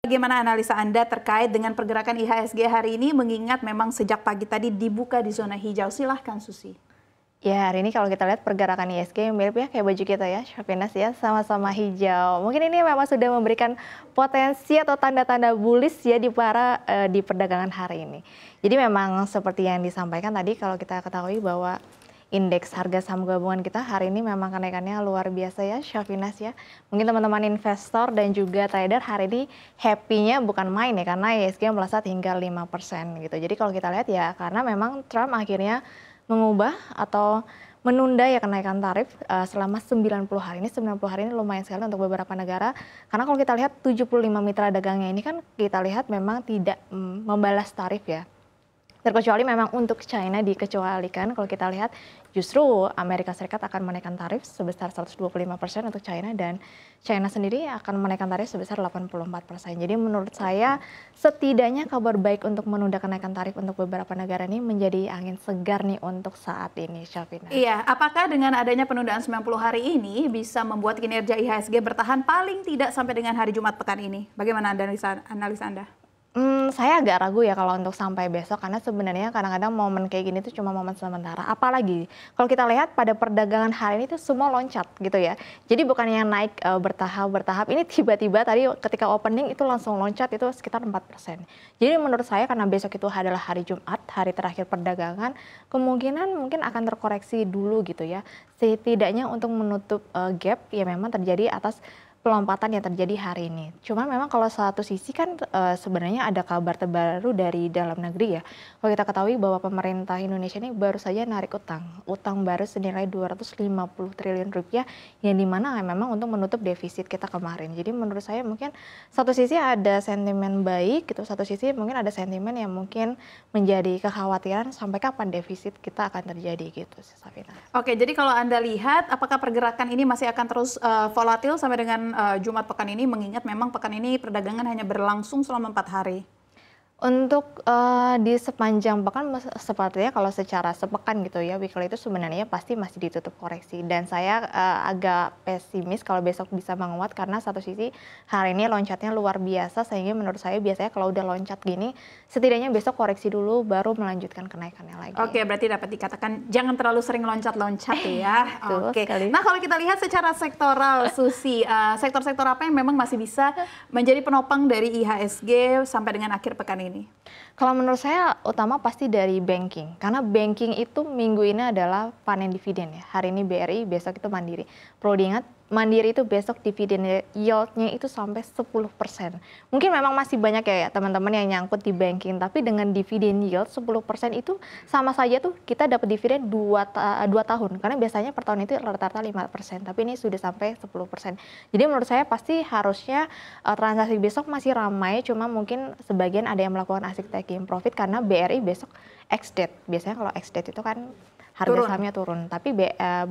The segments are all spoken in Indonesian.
Bagaimana analisa Anda terkait dengan pergerakan IHSG hari ini mengingat memang sejak pagi tadi dibuka di zona hijau? Silahkan Susi. Ya, hari ini kalau kita lihat pergerakan IHSG mirip ya kayak baju kita ya, Sharpinas ya, sama-sama hijau. Mungkin ini memang sudah memberikan potensi atau tanda-tanda bullish ya di perdagangan hari ini. Jadi memang seperti yang disampaikan tadi, kalau kita ketahui bahwa indeks harga saham gabungan kita hari ini memang kenaikannya luar biasa ya, Sharpinas ya. Mungkin teman-teman investor dan juga trader hari ini happy-nya bukan main ya, karena IHSG melesat hingga 5% gitu. Jadi kalau kita lihat ya, karena memang Trump akhirnya mengubah atau menunda ya kenaikan tarif selama 90 hari. Ini 90 hari ini lumayan sekali untuk beberapa negara. Karena kalau kita lihat 75 mitra dagangnya ini kan kita lihat memang tidak membalas tarif ya. Terkecuali memang untuk China dikecualikan, kalau kita lihat justru Amerika Serikat akan menaikkan tarif sebesar 125% untuk China, dan China sendiri akan menaikkan tarif sebesar 84%. Jadi menurut saya setidaknya kabar baik untuk menunda kenaikan tarif untuk beberapa negara ini menjadi angin segar nih untuk saat ini, Syafina. Iya, apakah dengan adanya penundaan 90 hari ini bisa membuat kinerja IHSG bertahan paling tidak sampai dengan hari Jumat pekan ini? Bagaimana analisa Anda? Saya agak ragu ya kalau untuk sampai besok, karena sebenarnya kadang-kadang momen kayak gini tuh cuma momen sementara. Apalagi kalau kita lihat pada perdagangan hari ini tuh semua loncat gitu ya. Jadi bukan yang naik bertahap, ini tiba-tiba tadi ketika opening itu langsung loncat itu sekitar 4%. Jadi menurut saya karena besok itu adalah hari Jumat, hari terakhir perdagangan, kemungkinan mungkin akan terkoreksi dulu gitu ya. Setidaknya untuk menutup gap ya memang terjadi atas pelompatan yang terjadi hari ini. Cuma memang kalau satu sisi kan sebenarnya ada kabar terbaru dari dalam negeri ya. Kalau kita ketahui bahwa pemerintah Indonesia ini baru saja narik utang baru senilai 250 triliun rupiah, yang dimana memang untuk menutup defisit kita kemarin. Jadi menurut saya mungkin satu sisi ada sentimen baik gitu, satu sisi mungkin ada sentimen yang mungkin menjadi kekhawatiran sampai kapan defisit kita akan terjadi gitu, Safina. Oke, jadi kalau Anda lihat apakah pergerakan ini masih akan terus volatil sampai dengan Jumat pekan ini, mengingat memang pekan ini perdagangan hanya berlangsung selama 4 hari? Untuk di sepanjang pekan sepertinya kalau secara sepekan gitu ya, weekly itu sebenarnya pasti masih ditutup koreksi, dan saya agak pesimis kalau besok bisa menguat karena satu sisi hari ini loncatnya luar biasa, sehingga menurut saya biasanya kalau udah loncat gini setidaknya besok koreksi dulu baru melanjutkan kenaikannya lagi. Oke, berarti dapat dikatakan jangan terlalu sering loncat-loncat ya. Oke. Sekali. Nah, kalau kita lihat secara sektoral, Susi, sektor-sektor apa yang memang masih bisa menjadi penopang dari IHSG sampai dengan akhir pekan ini? Kalau menurut saya utama pasti dari banking, karena banking itu minggu ini adalah panen dividen ya. Hari ini BRI, besok itu Mandiri. Perlu diingat, Mandiri itu besok dividen yield-nya itu sampai 10%. Mungkin memang masih banyak ya teman-teman yang nyangkut di banking, tapi dengan dividen yield 10% itu sama saja tuh kita dapat dividen 2 tahun. Karena biasanya per tahun itu rata-rata 5%, tapi ini sudah sampai 10%. Jadi menurut saya pasti harusnya transaksi besok masih ramai, cuma mungkin sebagian ada yang melakukan asset taking profit karena BRI besok ex-date. Biasanya kalau ex-date itu kan harga sahamnya turun, tapi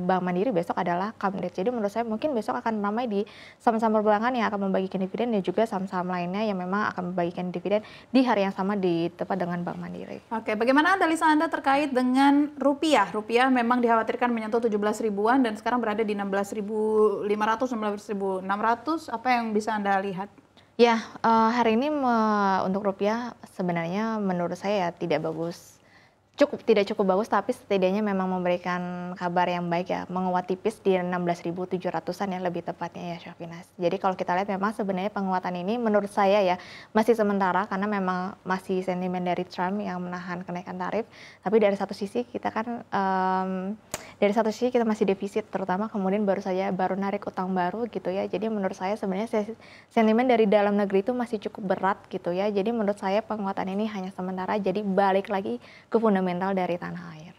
Bank Mandiri besok adalah come date. Jadi menurut saya mungkin besok akan ramai di saham-saham perbankan yang akan membagikan dividen, dan juga saham-saham lainnya yang memang akan membagikan dividen di hari yang sama di tepat dengan Bank Mandiri. Oke, bagaimana analisa Anda terkait dengan rupiah? Rupiah memang dikhawatirkan menyentuh 17 ribuan dan sekarang berada di 16.500, 16.600. Apa yang bisa Anda lihat? Ya, hari ini untuk rupiah sebenarnya menurut saya ya tidak tidak cukup bagus, tapi setidaknya memang memberikan kabar yang baik ya, menguat tipis di 16.700-an ya lebih tepatnya ya, Syafinas. Jadi kalau kita lihat memang sebenarnya penguatan ini menurut saya ya masih sementara, karena memang masih sentimen dari Trump yang menahan kenaikan tarif. Tapi dari satu sisi kita kan kita masih defisit, terutama kemudian baru narik utang baru gitu ya. Jadi menurut saya sebenarnya sentimen dari dalam negeri itu masih cukup berat gitu ya. Jadi menurut saya penguatan ini hanya sementara, jadi balik lagi ke fundamental dari tanah air.